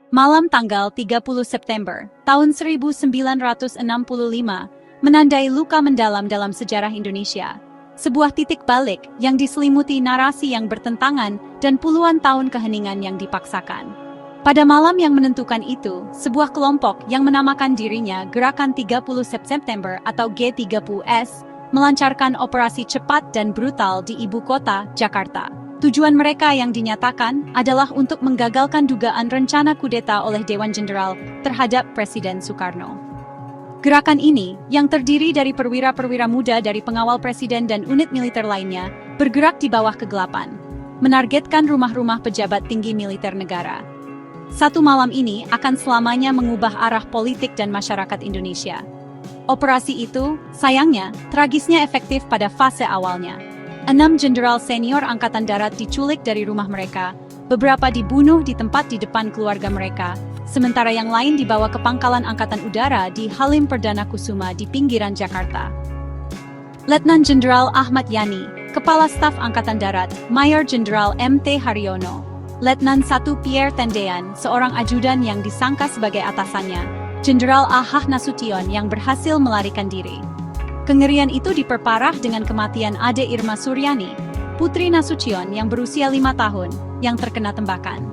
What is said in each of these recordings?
Malam tanggal 30 September tahun 1965 menandai luka mendalam dalam sejarah Indonesia. Sebuah titik balik yang diselimuti narasi yang bertentangan dan puluhan tahun keheningan yang dipaksakan. Pada malam yang menentukan itu, sebuah kelompok yang menamakan dirinya Gerakan 30 September atau G30S melancarkan operasi cepat dan brutal di ibu kota, Jakarta. Tujuan mereka yang dinyatakan adalah untuk menggagalkan dugaan rencana kudeta oleh Dewan Jenderal terhadap Presiden Soekarno. Gerakan ini, yang terdiri dari perwira-perwira muda dari pengawal presiden dan unit militer lainnya, bergerak di bawah kegelapan, menargetkan rumah-rumah pejabat tinggi militer negara. Satu malam ini akan selamanya mengubah arah politik dan masyarakat Indonesia. Operasi itu, sayangnya, tragisnya efektif pada fase awalnya. 6 jenderal senior Angkatan Darat diculik dari rumah mereka, beberapa dibunuh di tempat di depan keluarga mereka, sementara yang lain dibawa ke pangkalan Angkatan Udara di Halim Perdana Kusuma di pinggiran Jakarta. Letnan Jenderal Ahmad Yani, Kepala Staf Angkatan Darat, Mayor Jenderal M.T. Haryono, Letnan 1 Pierre Tendean, seorang ajudan yang disangka sebagai atasannya, Jenderal Ahah Nasution yang berhasil melarikan diri. Kengerian itu diperparah dengan kematian Ade Irma Suryani, putri Nasution yang berusia 5 tahun, yang terkena tembakan.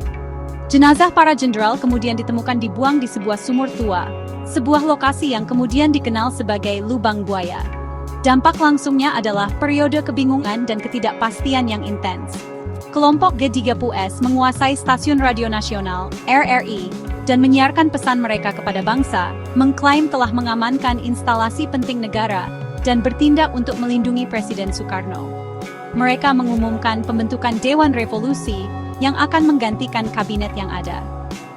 Jenazah para jenderal kemudian ditemukan dibuang di sebuah sumur tua, sebuah lokasi yang kemudian dikenal sebagai Lubang Buaya. Dampak langsungnya adalah periode kebingungan dan ketidakpastian yang intens. Kelompok G30S menguasai stasiun radio nasional, RRI, dan menyiarkan pesan mereka kepada bangsa, mengklaim telah mengamankan instalasi penting negara, dan bertindak untuk melindungi Presiden Soekarno. Mereka mengumumkan pembentukan Dewan Revolusi yang akan menggantikan kabinet yang ada.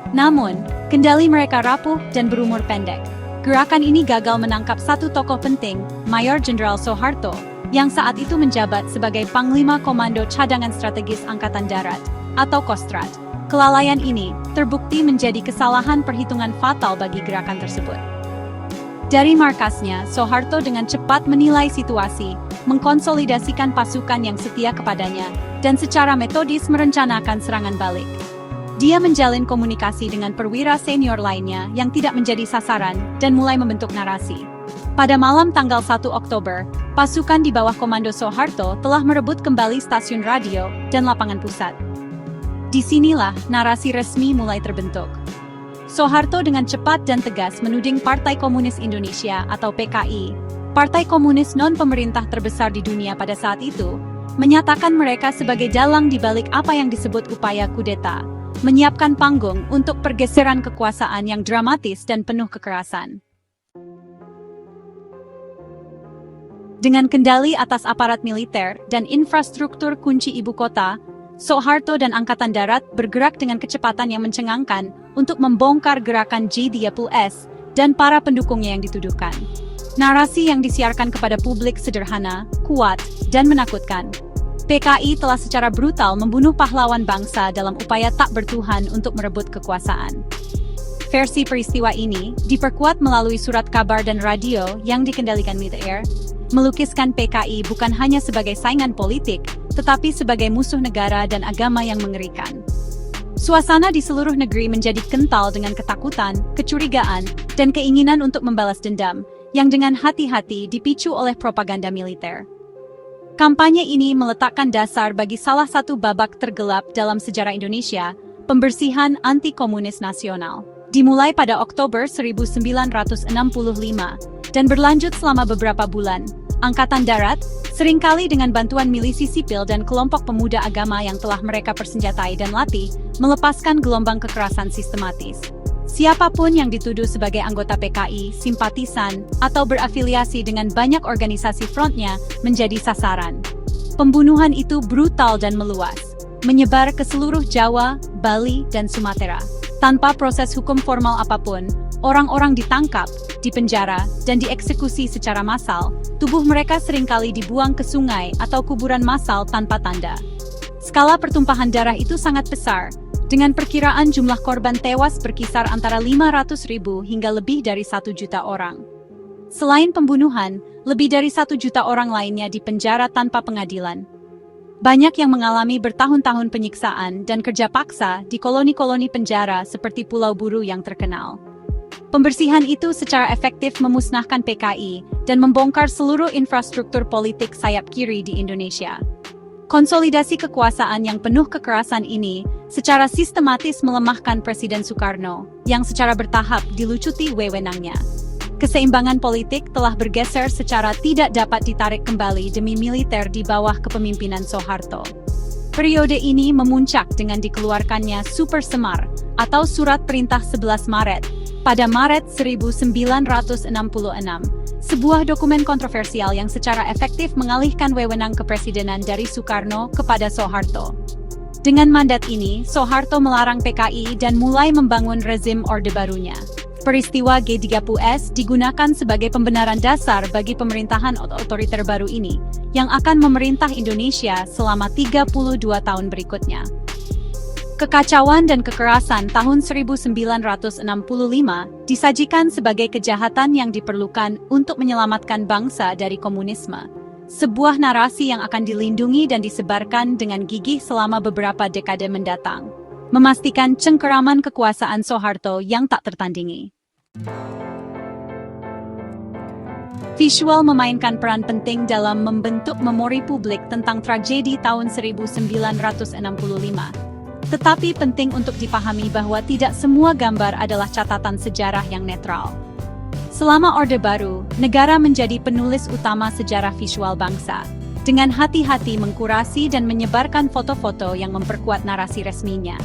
Namun, kendali mereka rapuh dan berumur pendek. Gerakan ini gagal menangkap satu tokoh penting, Mayor Jenderal Soeharto, yang saat itu menjabat sebagai Panglima Komando Cadangan Strategis Angkatan Darat, atau Kostrad. Kelalaian ini terbukti menjadi kesalahan perhitungan fatal bagi gerakan tersebut. Dari markasnya, Soeharto dengan cepat menilai situasi, mengkonsolidasikan pasukan yang setia kepadanya, dan secara metodis merencanakan serangan balik. Dia menjalin komunikasi dengan perwira senior lainnya yang tidak menjadi sasaran, dan mulai membentuk narasi. Pada malam tanggal 1 Oktober, pasukan di bawah komando Soeharto telah merebut kembali stasiun radio dan lapangan pusat. Disinilah narasi resmi mulai terbentuk. Soeharto dengan cepat dan tegas menuding Partai Komunis Indonesia atau PKI, partai komunis non-pemerintah terbesar di dunia pada saat itu, menyatakan mereka sebagai dalang di balik apa yang disebut upaya kudeta, menyiapkan panggung untuk pergeseran kekuasaan yang dramatis dan penuh kekerasan. Dengan kendali atas aparat militer dan infrastruktur kunci ibu kota, Soeharto dan Angkatan Darat bergerak dengan kecepatan yang mencengangkan untuk membongkar gerakan G30S dan para pendukungnya yang dituduhkan. Narasi yang disiarkan kepada publik sederhana, kuat, dan menakutkan. PKI telah secara brutal membunuh pahlawan bangsa dalam upaya tak bertuhan untuk merebut kekuasaan. Versi peristiwa ini diperkuat melalui surat kabar dan radio yang dikendalikan militer, melukiskan PKI bukan hanya sebagai saingan politik, tetapi sebagai musuh negara dan agama yang mengerikan. Suasana di seluruh negeri menjadi kental dengan ketakutan, kecurigaan, dan keinginan untuk membalas dendam, yang dengan hati-hati dipicu oleh propaganda militer. Kampanye ini meletakkan dasar bagi salah satu babak tergelap dalam sejarah Indonesia, pembersihan anti-komunis nasional. Dimulai pada Oktober 1965, dan berlanjut selama beberapa bulan, Angkatan Darat, seringkali dengan bantuan milisi sipil dan kelompok pemuda agama yang telah mereka persenjatai dan latih, melepaskan gelombang kekerasan sistematis. Siapapun yang dituduh sebagai anggota PKI, simpatisan, atau berafiliasi dengan banyak organisasi frontnya menjadi sasaran. Pembunuhan itu brutal dan meluas, menyebar ke seluruh Jawa, Bali, dan Sumatera. Tanpa proses hukum formal apapun, orang-orang ditangkap, dipenjara, dan dieksekusi secara massal. Tubuh mereka seringkali dibuang ke sungai atau kuburan massal tanpa tanda. Skala pertumpahan darah itu sangat besar, dengan perkiraan jumlah korban tewas berkisar antara 500.000 hingga lebih dari 1 juta orang. Selain pembunuhan, lebih dari 1 juta orang lainnya dipenjara tanpa pengadilan. Banyak yang mengalami bertahun-tahun penyiksaan dan kerja paksa di koloni-koloni penjara seperti Pulau Buru yang terkenal. Pembersihan itu secara efektif memusnahkan PKI dan membongkar seluruh infrastruktur politik sayap kiri di Indonesia. Konsolidasi kekuasaan yang penuh kekerasan ini secara sistematis melemahkan Presiden Soekarno yang secara bertahap dilucuti wewenangnya. Keseimbangan politik telah bergeser secara tidak dapat ditarik kembali demi militer di bawah kepemimpinan Soeharto. Periode ini memuncak dengan dikeluarkannya Super Semar atau Surat Perintah 11 Maret pada Maret 1966, sebuah dokumen kontroversial yang secara efektif mengalihkan wewenang kepresidenan dari Soekarno kepada Soeharto. Dengan mandat ini, Soeharto melarang PKI dan mulai membangun rezim Orde Barunya. Peristiwa G30S digunakan sebagai pembenaran dasar bagi pemerintahan otoriter baru ini, yang akan memerintah Indonesia selama 32 tahun berikutnya. Kekacauan dan kekerasan tahun 1965 disajikan sebagai kejahatan yang diperlukan untuk menyelamatkan bangsa dari komunisme. Sebuah narasi yang akan dilindungi dan disebarkan dengan gigih selama beberapa dekade mendatang, memastikan cengkeraman kekuasaan Soeharto yang tak tertandingi. Visual memainkan peran penting dalam membentuk memori publik tentang tragedi tahun 1965. Tetapi penting untuk dipahami bahwa tidak semua gambar adalah catatan sejarah yang netral. Selama Orde Baru, negara menjadi penulis utama sejarah visual bangsa, dengan hati-hati mengkurasi dan menyebarkan foto-foto yang memperkuat narasi resminya.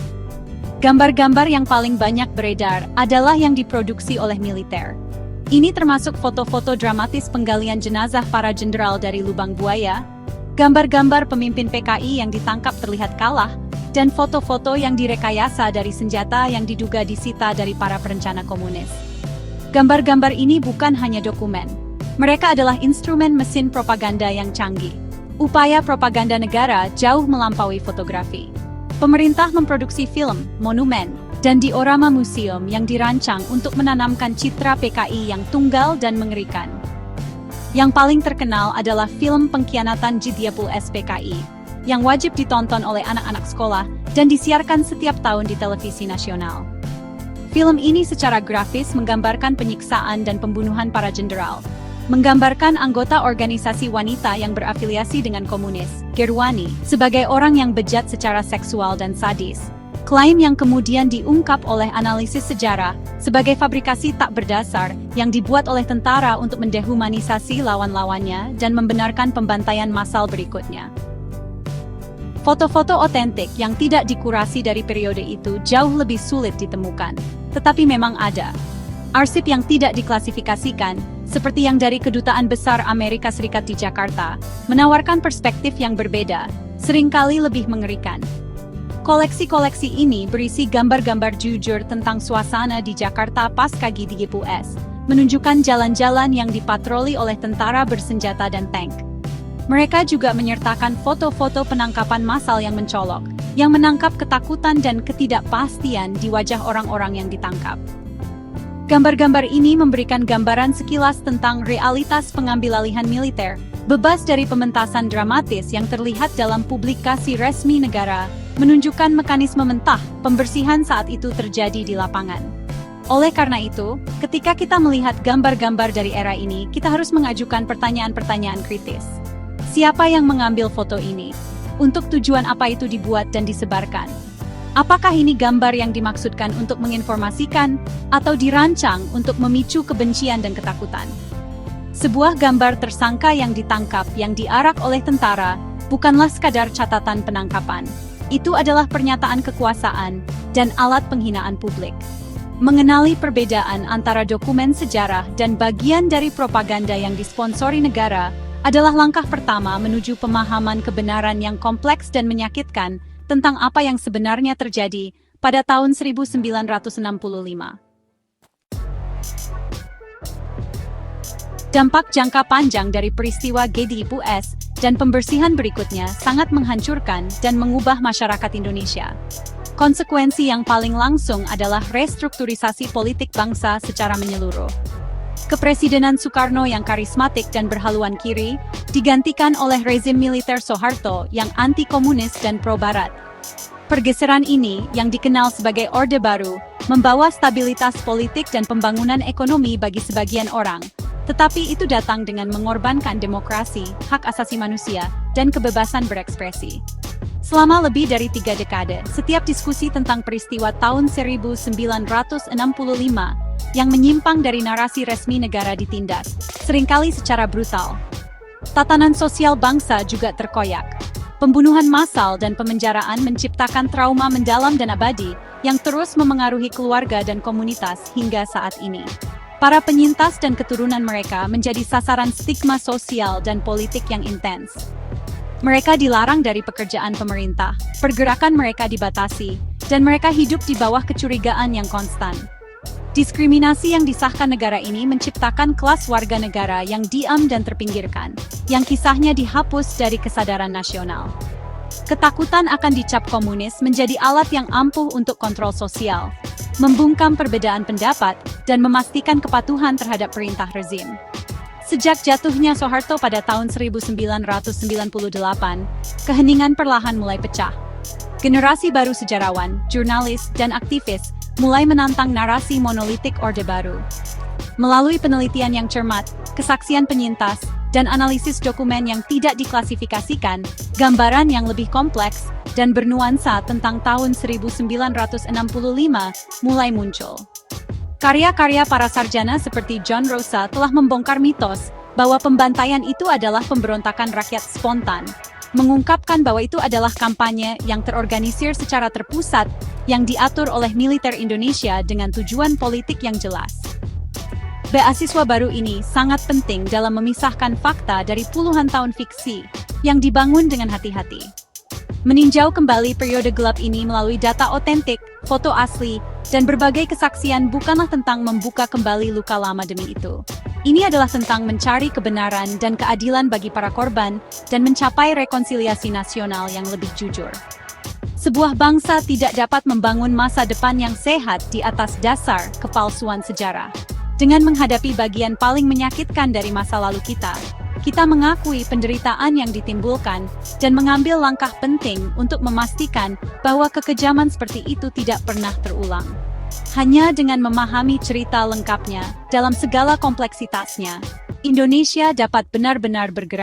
Gambar-gambar yang paling banyak beredar adalah yang diproduksi oleh militer. Ini termasuk foto-foto dramatis penggalian jenazah para jenderal dari lubang buaya, gambar-gambar pemimpin PKI yang ditangkap terlihat kalah, dan foto-foto yang direkayasa dari senjata yang diduga disita dari para perencana komunis. Gambar-gambar ini bukan hanya dokumen. Mereka adalah instrumen mesin propaganda yang canggih. Upaya propaganda negara jauh melampaui fotografi. Pemerintah memproduksi film, monumen, dan diorama museum yang dirancang untuk menanamkan citra PKI yang tunggal dan mengerikan. Yang paling terkenal adalah film pengkhianatan G30S PKI, yang wajib ditonton oleh anak-anak sekolah dan disiarkan setiap tahun di televisi nasional. Film ini secara grafis menggambarkan penyiksaan dan pembunuhan para jenderal, menggambarkan anggota organisasi wanita yang berafiliasi dengan komunis, Gerwani, sebagai orang yang bejat secara seksual dan sadis. Klaim yang kemudian diungkap oleh analisis sejarah sebagai fabrikasi tak berdasar yang dibuat oleh tentara untuk mendehumanisasi lawan-lawannya dan membenarkan pembantaian massal berikutnya. Foto-foto otentik yang tidak dikurasi dari periode itu jauh lebih sulit ditemukan, tetapi memang ada. Arsip yang tidak diklasifikasikan, seperti yang dari Kedutaan Besar Amerika Serikat di Jakarta, menawarkan perspektif yang berbeda, seringkali lebih mengerikan. Koleksi-koleksi ini berisi gambar-gambar jujur tentang suasana di Jakarta pasca G30S, menunjukkan jalan-jalan yang dipatroli oleh tentara bersenjata dan tank. Mereka juga menyertakan foto-foto penangkapan massal yang mencolok, yang menangkap ketakutan dan ketidakpastian di wajah orang-orang yang ditangkap. Gambar-gambar ini memberikan gambaran sekilas tentang realitas pengambilalihan militer, bebas dari pementasan dramatis yang terlihat dalam publikasi resmi negara, menunjukkan mekanisme mentah pembersihan saat itu terjadi di lapangan. Oleh karena itu, ketika kita melihat gambar-gambar dari era ini, kita harus mengajukan pertanyaan-pertanyaan kritis. Siapa yang mengambil foto ini? Untuk tujuan apa itu dibuat dan disebarkan? Apakah ini gambar yang dimaksudkan untuk menginformasikan atau dirancang untuk memicu kebencian dan ketakutan? Sebuah gambar tersangka yang ditangkap yang diarak oleh tentara bukanlah sekadar catatan penangkapan. Itu adalah pernyataan kekuasaan dan alat penghinaan publik. Mengenali perbedaan antara dokumen sejarah dan bagian dari propaganda yang disponsori negara adalah langkah pertama menuju pemahaman kebenaran yang kompleks dan menyakitkan tentang apa yang sebenarnya terjadi pada tahun 1965. Dampak jangka panjang dari peristiwa G30S dan pembersihan berikutnya sangat menghancurkan dan mengubah masyarakat Indonesia. Konsekuensi yang paling langsung adalah restrukturisasi politik bangsa secara menyeluruh. Kepresidenan Soekarno yang karismatik dan berhaluan kiri digantikan oleh rezim militer Soeharto yang anti-komunis dan pro-barat. Pergeseran ini, yang dikenal sebagai Orde Baru, membawa stabilitas politik dan pembangunan ekonomi bagi sebagian orang. Tetapi itu datang dengan mengorbankan demokrasi, hak asasi manusia, dan kebebasan berekspresi. Selama lebih dari 3 dekade, setiap diskusi tentang peristiwa tahun 1965 yang menyimpang dari narasi resmi negara ditindas, seringkali secara brutal. Tatanan sosial bangsa juga terkoyak. Pembunuhan massal dan pemenjaraan menciptakan trauma mendalam dan abadi yang terus memengaruhi keluarga dan komunitas hingga saat ini. Para penyintas dan keturunan mereka menjadi sasaran stigma sosial dan politik yang intens. Mereka dilarang dari pekerjaan pemerintah, pergerakan mereka dibatasi, dan mereka hidup di bawah kecurigaan yang konstan. Diskriminasi yang disahkan negara ini menciptakan kelas warga negara yang diam dan terpinggirkan, yang kisahnya dihapus dari kesadaran nasional. Ketakutan akan dicap komunis menjadi alat yang ampuh untuk kontrol sosial, membungkam perbedaan pendapat, dan memastikan kepatuhan terhadap perintah rezim. Sejak jatuhnya Soeharto pada tahun 1998, keheningan perlahan mulai pecah. Generasi baru sejarawan, jurnalis, dan aktivis mulai menantang narasi monolitik Orde Baru. Melalui penelitian yang cermat, kesaksian penyintas, dan analisis dokumen yang tidak diklasifikasikan, gambaran yang lebih kompleks dan bernuansa tentang tahun 1965 mulai muncul. Karya-karya para sarjana seperti John Rosa telah membongkar mitos bahwa pembantaian itu adalah pemberontakan rakyat spontan, mengungkapkan bahwa itu adalah kampanye yang terorganisir secara terpusat yang diatur oleh militer Indonesia dengan tujuan politik yang jelas. Beasiswa baru ini sangat penting dalam memisahkan fakta dari puluhan tahun fiksi yang dibangun dengan hati-hati. Meninjau kembali periode gelap ini melalui data otentik, foto asli, dan berbagai kesaksian bukanlah tentang membuka kembali luka lama demi itu. Ini adalah tentang mencari kebenaran dan keadilan bagi para korban dan mencapai rekonsiliasi nasional yang lebih jujur. Sebuah bangsa tidak dapat membangun masa depan yang sehat di atas dasar kepalsuan sejarah. Dengan menghadapi bagian paling menyakitkan dari masa lalu kita mengakui penderitaan yang ditimbulkan dan mengambil langkah penting untuk memastikan bahwa kekejaman seperti itu tidak pernah terulang. Hanya dengan memahami cerita lengkapnya dalam segala kompleksitasnya, Indonesia dapat benar-benar bergerak